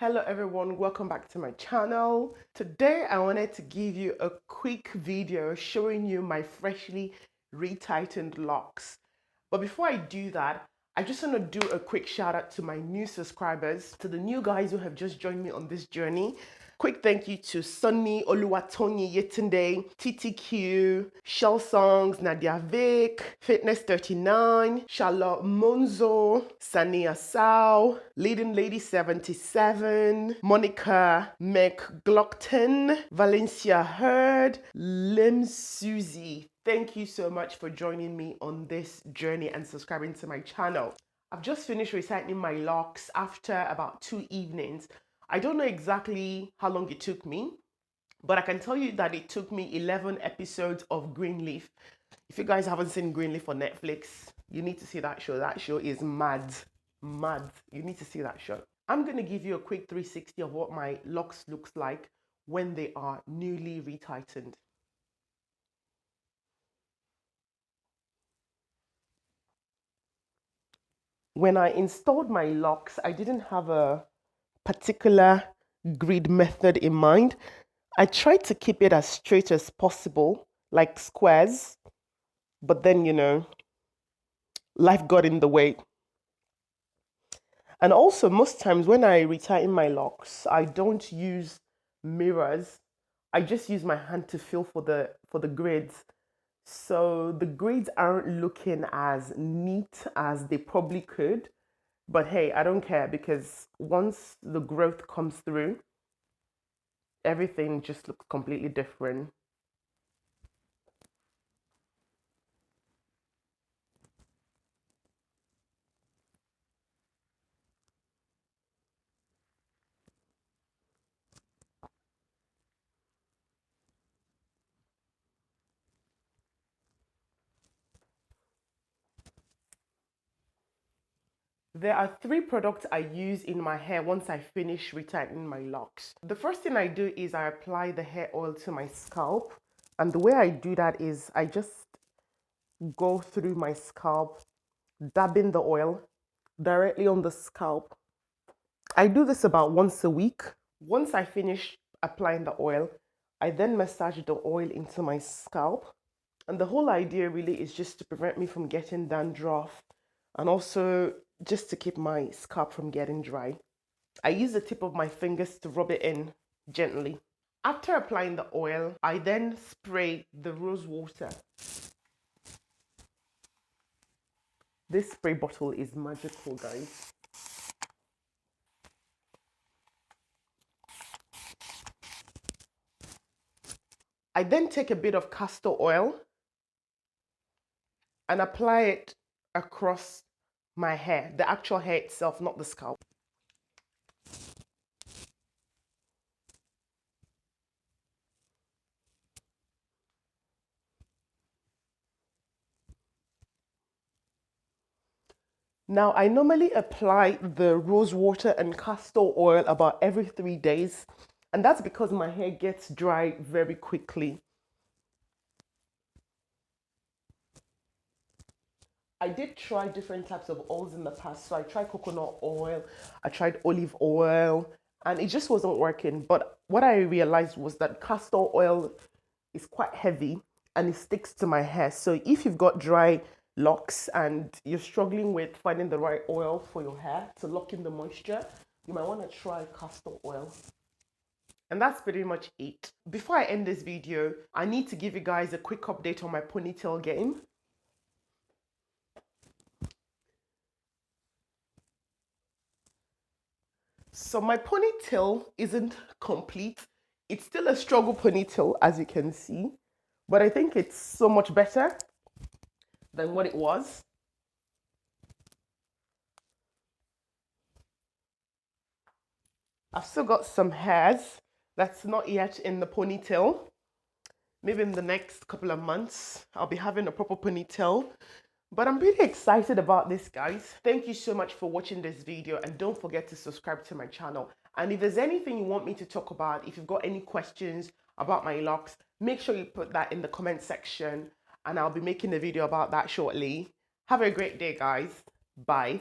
Hello everyone, welcome back to my channel. Today I wanted to give you a quick video showing you my freshly retightened locks. But before I do that, I just want to do a quick shout out to my new subscribers, to the new guys who have just joined me on this journey. Quick thank you to Sunny, Oluwatoni Yetunde, TTQ, Shell Songs, Nadia Vic, Fitness 39, Charlotte Monzo, Sania Sao, Leading Lady 77, Monica McGlockton, Valencia Hurd, Lim Susie. Thank you so much for joining me on this journey and subscribing to my channel. I've just finished retightening my locks after about 2 evenings. I don't know exactly how long it took me, but I can tell you that it took me 11 episodes of Greenleaf. If you guys haven't seen Greenleaf on Netflix, you need to see that show. That show is mad. Mad. You need to see that show. I'm going to give you a quick 360 of what my locks looks like when they are newly retightened. When I installed my locks, I didn't have a particular grid method in mind. I tried to keep it as straight as possible, like squares, but then, life got in the way. And also, most times when I retighten my locks, I don't use mirrors. I just use my hand to feel for the grids. So the grids aren't looking as neat as they probably could. But hey, I don't care, because once the growth comes through, everything just looks completely different. There are 3 products I use in my hair once I finish retightening my locks. The first thing I do is I apply the hair oil to my scalp. And the way I do that is I just go through my scalp, dabbing the oil directly on the scalp. I do this about once a week. Once I finish applying the oil, I then massage the oil into my scalp. And the whole idea really is just to prevent me from getting dandruff, and also just to keep my scalp from getting dry. I use the tip of my fingers to rub it in gently. After applying the oil, I then spray the rose water. This spray bottle is magical, guys. I then take a bit of castor oil and apply it across my hair, the actual hair itself, not the scalp. Now, I normally apply the rose water and castor oil about every 3 days, and that's because my hair gets dry very quickly. I did try different types of oils in the past. So I tried coconut oil, I tried olive oil, and it just wasn't working. But what I realized was that castor oil is quite heavy and it sticks to my hair. So if you've got dry locks and you're struggling with finding the right oil for your hair to lock in the moisture, you might want to try castor oil. And that's pretty much it. Before I end this video, I need to give you guys a quick update on my ponytail game. So my ponytail isn't complete. It's still a struggle ponytail, as you can see, but I think it's so much better than what it was. I've still got some hairs that's not yet in the ponytail. Maybe in the next couple of months, I'll be having a proper ponytail. But I'm really excited about this, guys. Thank you so much for watching this video, and don't forget to subscribe to my channel. And if there's anything you want me to talk about, if you've got any questions about my locks, make sure you put that in the comment section, and I'll be making a video about that shortly. Have a great day, guys. Bye.